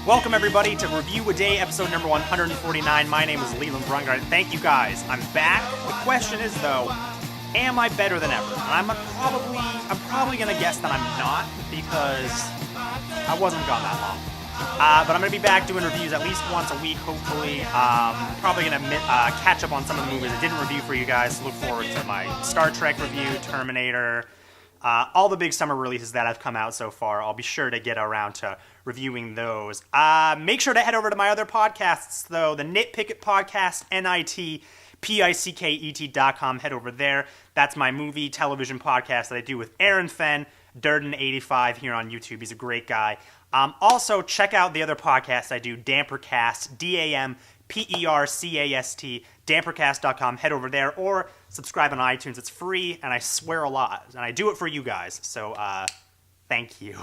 Welcome, everybody, to Review a Day, episode number 149. My name is Leland Brungard. Thank you, guys. I'm back. The question is, though, am I better than ever? And I'm probably going to guess that I'm not, because I wasn't gone that long. But I'm going to be back doing reviews at least once a week, hopefully. Probably going to catch up on some of the movies I didn't review for you guys. Look forward to my Star Trek review, Terminator, all the big summer releases that have come out so far. I'll be sure to get around to reviewing those. Make sure to head over to my other podcasts, though. The Nitpicket Podcast, NITPICKET.com. Head over there. That's my movie television podcast that I do with Aaron Fenn, Durden85 here on YouTube. He's a great guy. Also, check out the other podcasts I do, Dampercast, DAMPERCAST, Dampercast.com. Head over there or subscribe on iTunes. It's free, and I swear a lot. And I do it for you guys, so thank you.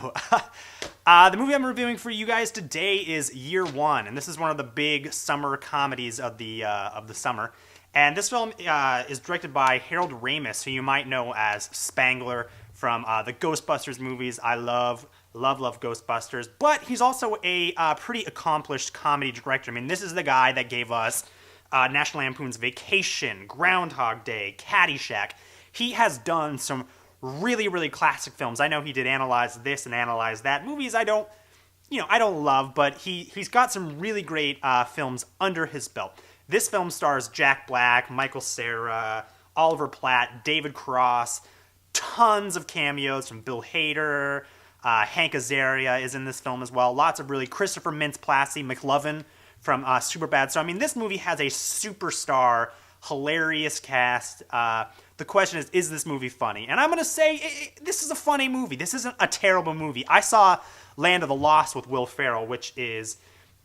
The movie I'm reviewing for you guys today is Year One, and this is one of the big summer comedies of the summer. And this film is directed by Harold Ramis, who you might know as Spangler from the Ghostbusters movies. I love Ghostbusters. But he's also a pretty accomplished comedy director. I mean, this is the guy that gave us National Lampoon's Vacation, Groundhog Day, Caddyshack. He has done some really, really classic films. I know he did Analyze This and Analyze That. Movies I don't love, but he's got some really great films under his belt. This film stars Jack Black, Michael Cera, Oliver Platt, David Cross, tons of cameos from Bill Hader. Hank Azaria is in this film as well. Lots of really Christopher Mintz-Plasse, McLovin from Superbad. So, I mean, this movie has a superstar, hilarious cast. The question is this movie funny? And I'm going to say this is a funny movie. This isn't a terrible movie. I saw Land of the Lost with Will Ferrell, which is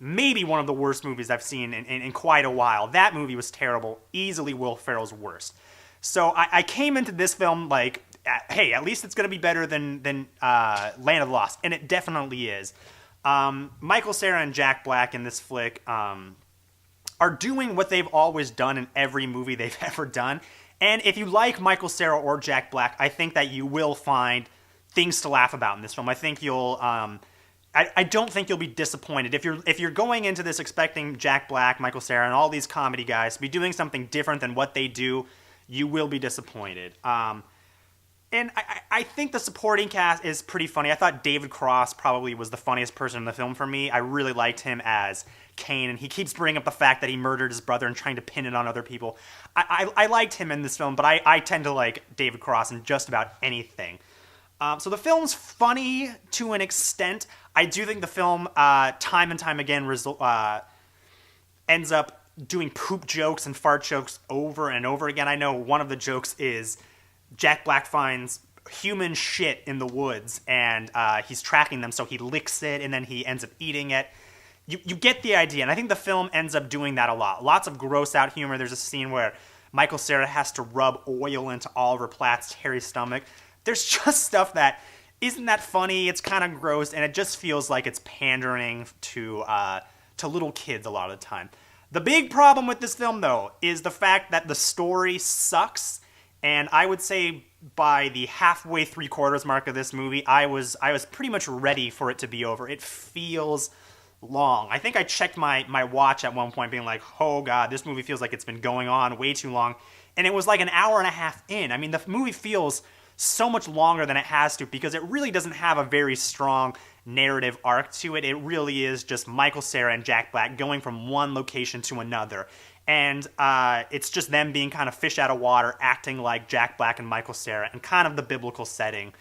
maybe one of the worst movies I've seen in quite a while. That movie was terrible. Easily Will Ferrell's worst. So I came into this film like, hey, at least it's going to be better than Land of the Lost. And it definitely is. Michael Cera and Jack Black in this flick are doing what they've always done in every movie they've ever done. And if you like Michael Cera or Jack Black, I think that you will find things to laugh about in this film. I think you'll... I don't think you'll be disappointed. If you're going into this expecting Jack Black, Michael Cera, and all these comedy guys to be doing something different than what they do, you will be disappointed. And I think the supporting cast is pretty funny. I thought David Cross probably was the funniest person in the film for me. I really liked him as Kane, and he keeps bringing up the fact that he murdered his brother and trying to pin it on other people. I liked him in this film, but I tend to like David Cross in just about anything. So the film's funny to an extent. I do think the film, time and time again, ends up doing poop jokes and fart jokes over and over again. I know one of the jokes is Jack Black finds human shit in the woods, and he's tracking them, so he licks it, and then he ends up eating it. You get the idea, and I think the film ends up doing that a lot. Lots of gross-out humor. There's a scene where Michael Cera has to rub oil into Oliver Platt's hairy stomach. There's just stuff that isn't that funny. It's kind of gross, and it just feels like it's pandering to little kids a lot of the time. The big problem with this film, though, is the fact that the story sucks, and I would say by the halfway, three-quarters mark of this movie, I was pretty much ready for it to be over. It feels long. I think I checked my watch at one point being like, oh god, this movie feels like it's been going on way too long, and it was like an hour and a half in. I mean, the movie feels so much longer than it has to because it really doesn't have a very strong narrative arc to it. It really is just Michael Cera and Jack Black going from one location to another. And it's just them being kind of fish out of water, acting like Jack Black and Michael Cera, and kind of the biblical setting.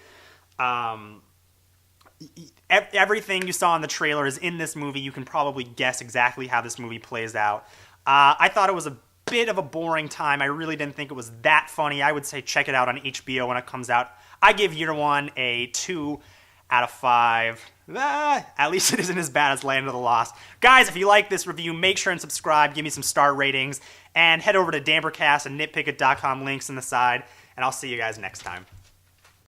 Everything you saw in the trailer is in this movie. You can probably guess exactly how this movie plays out. I thought it was a bit of a boring time. I really didn't think it was that funny. I would say check it out on HBO when it comes out. I give Year One a 2 out of 5. At least it isn't as bad as Land of the Lost. Guys, if you like this review, make sure and subscribe, give me some star ratings, and head over to Dampercast and nitpicket.com, links in the side, and I'll see you guys next time.